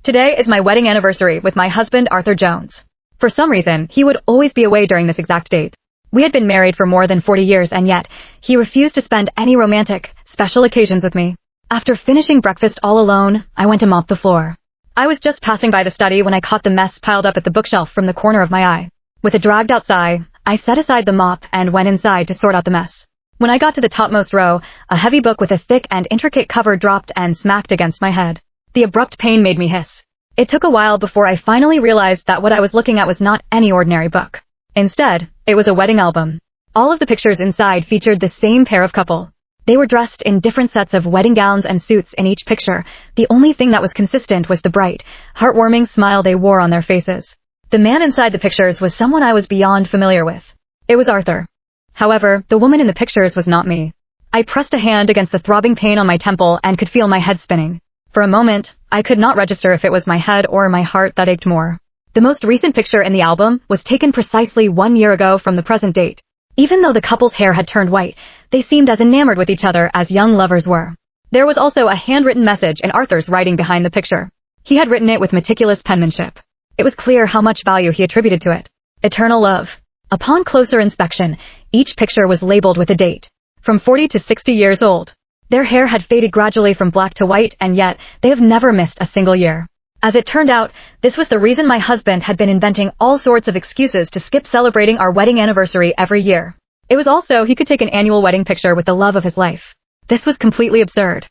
Today is my wedding anniversary with my husband, Arthur Jones. For some reason, he would always be away during this exact date. We had been married for more than 40 years, and yet, he refused to spend any romantic, special occasions with me. After finishing breakfast all alone, I went to mop the floor. I was just passing by the study when I caught the mess piled up at the bookshelf from the corner of my eye. With a dragged out sigh, I set aside the mop and went inside to sort out the mess. When I got to the topmost row, a heavy book with a thick and intricate cover dropped and smacked against my head. The abrupt pain made me hiss. It took a while before I finally realized that what I was looking at was not any ordinary book. Instead, it was a wedding album. All of the pictures inside featured the same pair of couple. They were dressed in different sets of wedding gowns and suits in each picture. The only thing that was consistent was the bright, heartwarming smile they wore on their faces. The man inside the pictures was someone I was beyond familiar with. It was Arthur. However, the woman in the pictures was not me. I pressed a hand against the throbbing pain on my temple and could feel my head spinning. For a moment, I could not register if it was my head or my heart that ached more. The most recent picture in the album was taken precisely 1 year ago from the present date. Even though the couple's hair had turned white, they seemed as enamored with each other as young lovers were. There was also a handwritten message in Arthur's writing behind the picture. He had written it with meticulous penmanship. It was clear how much value he attributed to it. Eternal love. Upon closer inspection, each picture was labeled with a date. From 40 to 60 years old. Their hair had faded gradually from black to white, and yet, they have never missed a single year. As it turned out, this was the reason my husband had been inventing all sorts of excuses to skip celebrating our wedding anniversary every year. It was also he could take an annual wedding picture with the love of his life. This was completely absurd.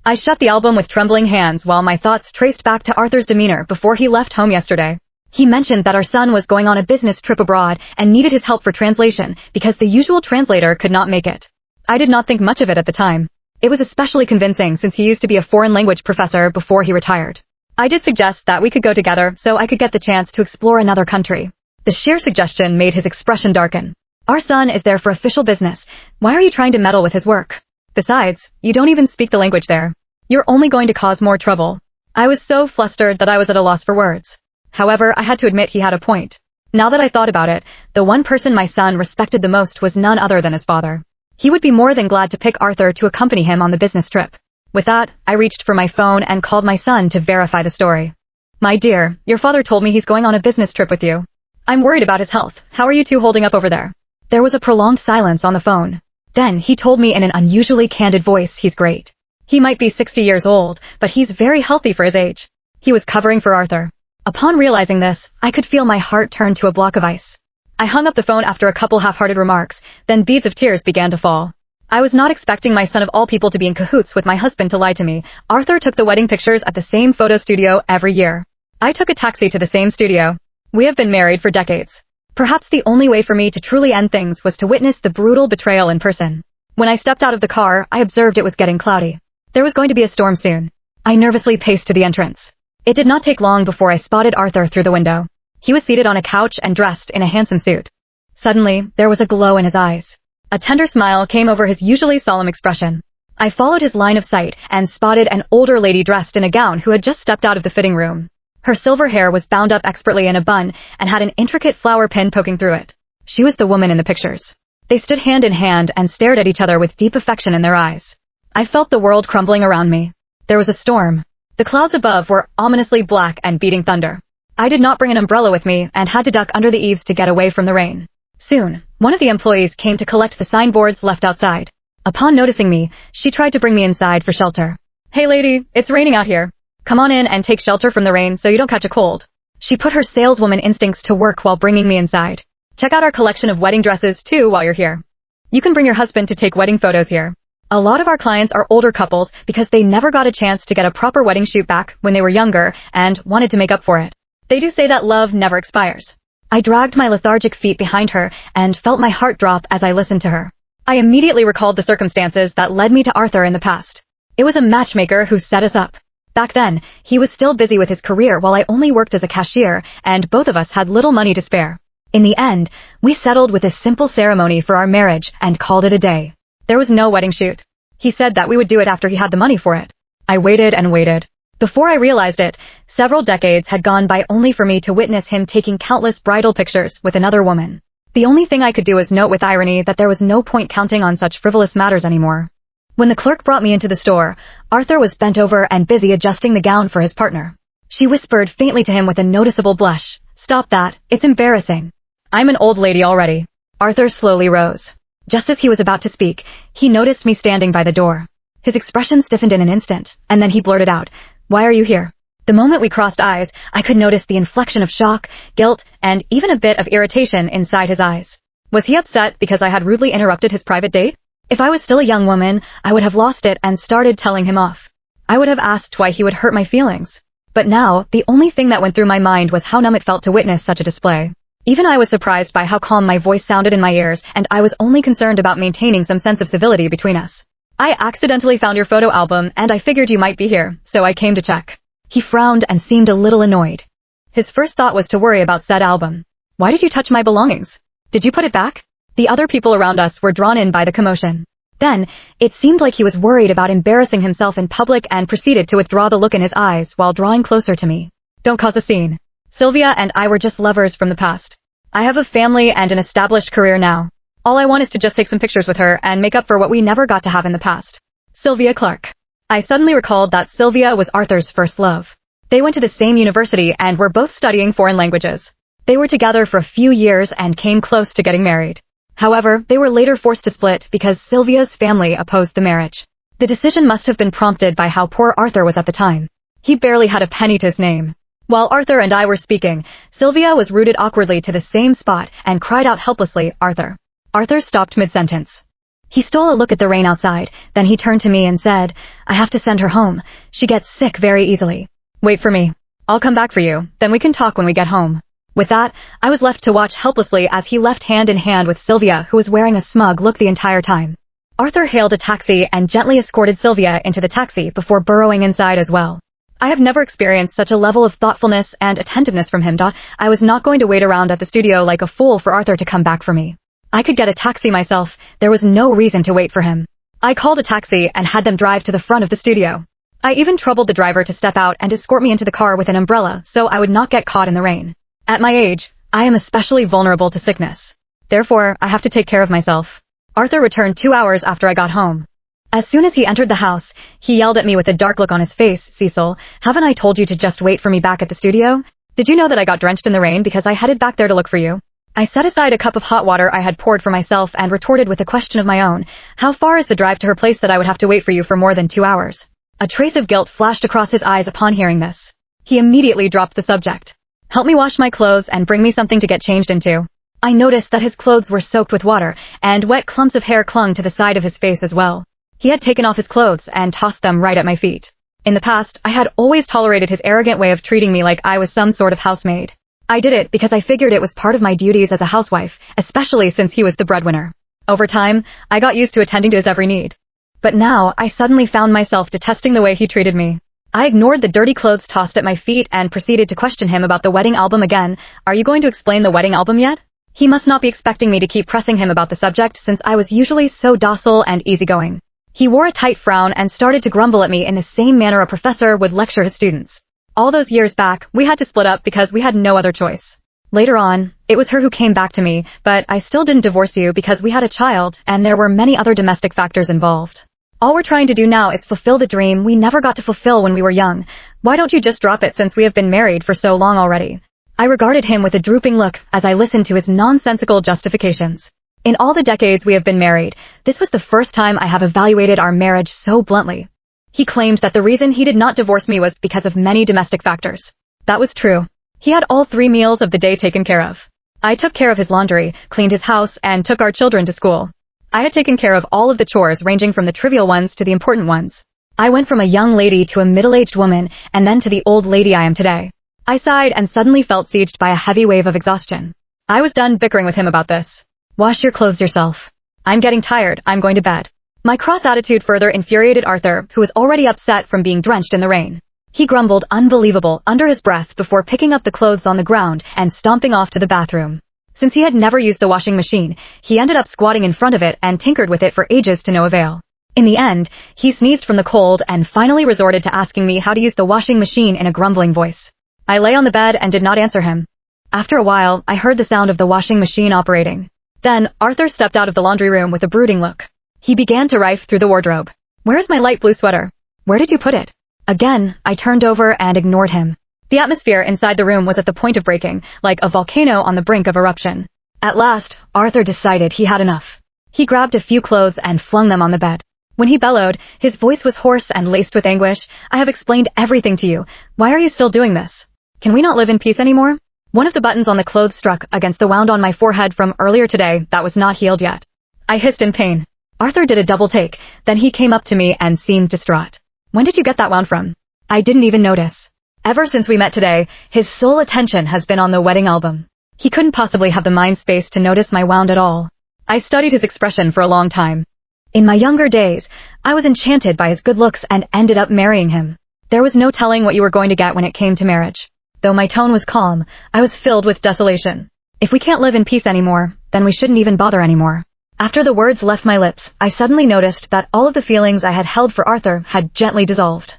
I shut the album with trembling hands while my thoughts traced back to Arthur's demeanor before he left home yesterday. He mentioned that our son was going on a business trip abroad and needed his help for translation because the usual translator could not make it. I did not think much of it at the time. It was especially convincing since he used to be a foreign language professor before he retired. I did suggest that we could go together so I could get the chance to explore another country. The sheer suggestion made his expression darken. Our son is there for official business. Why are you trying to meddle with his work? Besides, you don't even speak the language there. You're only going to cause more trouble. I was so flustered that I was at a loss for words. However, I had to admit he had a point. Now that I thought about it, the one person my son respected the most was none other than his father. He would be more than glad to pick Arthur to accompany him on the business trip. With that, I reached for my phone and called my son to verify the story. My dear, your father told me he's going on a business trip with you. I'm worried about his health. How are you two holding up over there? There was a prolonged silence on the phone. Then he told me in an unusually candid voice he's great. He might be 60 years old, but he's very healthy for his age. He was covering for Arthur. Upon realizing this, I could feel my heart turn to a block of ice. I hung up the phone after a couple half-hearted remarks, then beads of tears began to fall. I was not expecting my son of all people to be in cahoots with my husband to lie to me. Arthur took the wedding pictures at the same photo studio every year. I took a taxi to the same studio. We have been married for decades. Perhaps the only way for me to truly end things was to witness the brutal betrayal in person. When I stepped out of the car, I observed it was getting cloudy. There was going to be a storm soon. I nervously paced to the entrance. It did not take long before I spotted Arthur through the window. He was seated on a couch and dressed in a handsome suit. Suddenly, there was a glow in his eyes. A tender smile came over his usually solemn expression. I followed his line of sight and spotted an older lady dressed in a gown who had just stepped out of the fitting room. Her silver hair was bound up expertly in a bun and had an intricate flower pin poking through it. She was the woman in the pictures. They stood hand in hand and stared at each other with deep affection in their eyes. I felt the world crumbling around me. There was a storm. The clouds above were ominously black and beating thunder. I did not bring an umbrella with me and had to duck under the eaves to get away from the rain. Soon, one of the employees came to collect the signboards left outside. Upon noticing me, she tried to bring me inside for shelter. Hey lady, it's raining out here. Come on in and take shelter from the rain so you don't catch a cold. She put her saleswoman instincts to work while bringing me inside. Check out our collection of wedding dresses too while you're here. You can bring your husband to take wedding photos here. A lot of our clients are older couples because they never got a chance to get a proper wedding shoot back when they were younger and wanted to make up for it. They do say that love never expires. I dragged my lethargic feet behind her and felt my heart drop as I listened to her. I immediately recalled the circumstances that led me to Arthur in the past. It was a matchmaker who set us up. Back then, he was still busy with his career while I only worked as a cashier, and both of us had little money to spare. In the end, we settled with a simple ceremony for our marriage and called it a day. There was no wedding shoot. He said that we would do it after he had the money for it. I waited and waited. Before I realized it, several decades had gone by only for me to witness him taking countless bridal pictures with another woman. The only thing I could do was note with irony that there was no point counting on such frivolous matters anymore. When the clerk brought me into the store, Arthur was bent over and busy adjusting the gown for his partner. She whispered faintly to him with a noticeable blush. Stop that, it's embarrassing. I'm an old lady already. Arthur slowly rose. Just as he was about to speak, he noticed me standing by the door. His expression stiffened in an instant, and then he blurted out, "Why are you here?" The moment we crossed eyes, I could notice the inflection of shock, guilt, and even a bit of irritation inside his eyes. Was he upset because I had rudely interrupted his private date? If I was still a young woman, I would have lost it and started telling him off. I would have asked why he would hurt my feelings. But now, the only thing that went through my mind was how numb it felt to witness such a display. Even I was surprised by how calm my voice sounded in my ears, and I was only concerned about maintaining some sense of civility between us. I accidentally found your photo album, and I figured you might be here, so I came to check. He frowned and seemed a little annoyed. His first thought was to worry about said album. Why did you touch my belongings? Did you put it back? The other people around us were drawn in by the commotion. Then, it seemed like he was worried about embarrassing himself in public and proceeded to withdraw the look in his eyes while drawing closer to me. Don't cause a scene. Sylvia and I were just lovers from the past. I have a family and an established career now. All I want is to just take some pictures with her and make up for what we never got to have in the past. Sylvia Clark. I suddenly recalled that Sylvia was Arthur's first love. They went to the same university and were both studying foreign languages. They were together for a few years and came close to getting married. However, they were later forced to split because Sylvia's family opposed the marriage. The decision must have been prompted by how poor Arthur was at the time. He barely had a penny to his name. While Arthur and I were speaking, Sylvia was rooted awkwardly to the same spot and cried out helplessly, "Arthur." Arthur stopped mid-sentence. He stole a look at the rain outside, then he turned to me and said, "I have to send her home. She gets sick very easily. Wait for me. I'll come back for you, then we can talk when we get home." With that, I was left to watch helplessly as he left hand in hand with Sylvia, who was wearing a smug look the entire time. Arthur hailed a taxi and gently escorted Sylvia into the taxi before burrowing inside as well. I have never experienced such a level of thoughtfulness and attentiveness from him. I was not going to wait around at the studio like a fool for Arthur to come back for me. I could get a taxi myself. There was no reason to wait for him. I called a taxi and had them drive to the front of the studio. I even troubled the driver to step out and escort me into the car with an umbrella so I would not get caught in the rain. At my age, I am especially vulnerable to sickness. Therefore, I have to take care of myself. Arthur returned 2 hours after I got home. As soon as he entered the house, he yelled at me with a dark look on his face, "Cecil, haven't I told you to just wait for me back at the studio? Did you know that I got drenched in the rain because I headed back there to look for you?" I set aside a cup of hot water I had poured for myself and retorted with a question of my own. "How far is the drive to her place that I would have to wait for you for more than 2 hours?" A trace of guilt flashed across his eyes upon hearing this. He immediately dropped the subject. "Help me wash my clothes and bring me something to get changed into." I noticed that his clothes were soaked with water, and wet clumps of hair clung to the side of his face as well. He had taken off his clothes and tossed them right at my feet. In the past, I had always tolerated his arrogant way of treating me like I was some sort of housemaid. I did it because I figured it was part of my duties as a housewife, especially since he was the breadwinner. Over time, I got used to attending to his every need. But now, I suddenly found myself detesting the way he treated me. I ignored the dirty clothes tossed at my feet and proceeded to question him about the wedding album again. "Are you going to explain the wedding album yet?" He must not be expecting me to keep pressing him about the subject since I was usually so docile and easygoing. He wore a tight frown and started to grumble at me in the same manner a professor would lecture his students. All those years back, we had to split up because we had no other choice. Later on, it was her who came back to me, but I still didn't divorce you because we had a child and there were many other domestic factors involved. All we're trying to do now is fulfill the dream we never got to fulfill when we were young. Why don't you just drop it since we have been married for so long already? I regarded him with a drooping look as I listened to his nonsensical justifications. In all the decades we have been married, this was the first time I have evaluated our marriage so bluntly. He claimed that the reason he did not divorce me was because of many domestic factors. That was true. He had all 3 meals of the day taken care of. I took care of his laundry, cleaned his house, and took our children to school. I had taken care of all of the chores ranging from the trivial ones to the important ones. I went from a young lady to a middle-aged woman and then to the old lady I am today. I sighed and suddenly felt sieged by a heavy wave of exhaustion. I was done bickering with him about this. "Wash your clothes yourself. I'm getting tired, I'm going to bed." My cross attitude further infuriated Arthur, who was already upset from being drenched in the rain. He grumbled unbelievable under his breath before picking up the clothes on the ground and stomping off to the bathroom. Since he had never used the washing machine, he ended up squatting in front of it and tinkered with it for ages to no avail. In the end, he sneezed from the cold and finally resorted to asking me how to use the washing machine in a grumbling voice. I lay on the bed and did not answer him. After a while, I heard the sound of the washing machine operating. Then, Arthur stepped out of the laundry room with a brooding look. He began to rife through the wardrobe. "Where is my light blue sweater? Where did you put it?" Again, I turned over and ignored him. The atmosphere inside the room was at the point of breaking, like a volcano on the brink of eruption. At last, Arthur decided he had enough. He grabbed a few clothes and flung them on the bed. When he bellowed, his voice was hoarse and laced with anguish. "I have explained everything to you. Why are you still doing this? Can we not live in peace anymore?" One of the buttons on the clothes struck against the wound on my forehead from earlier today that was not healed yet. I hissed in pain. Arthur did a double take, then he came up to me and seemed distraught. "When did you get that wound from?" I didn't even notice. Ever since we met today, his sole attention has been on the wedding album. He couldn't possibly have the mind space to notice my wound at all. I studied his expression for a long time. In my younger days, I was enchanted by his good looks and ended up marrying him. There was no telling what you were going to get when it came to marriage. Though my tone was calm, I was filled with desolation. If we can't live in peace anymore, then we shouldn't even bother anymore. After the words left my lips, I suddenly noticed that all of the feelings I had held for Arthur had gently dissolved.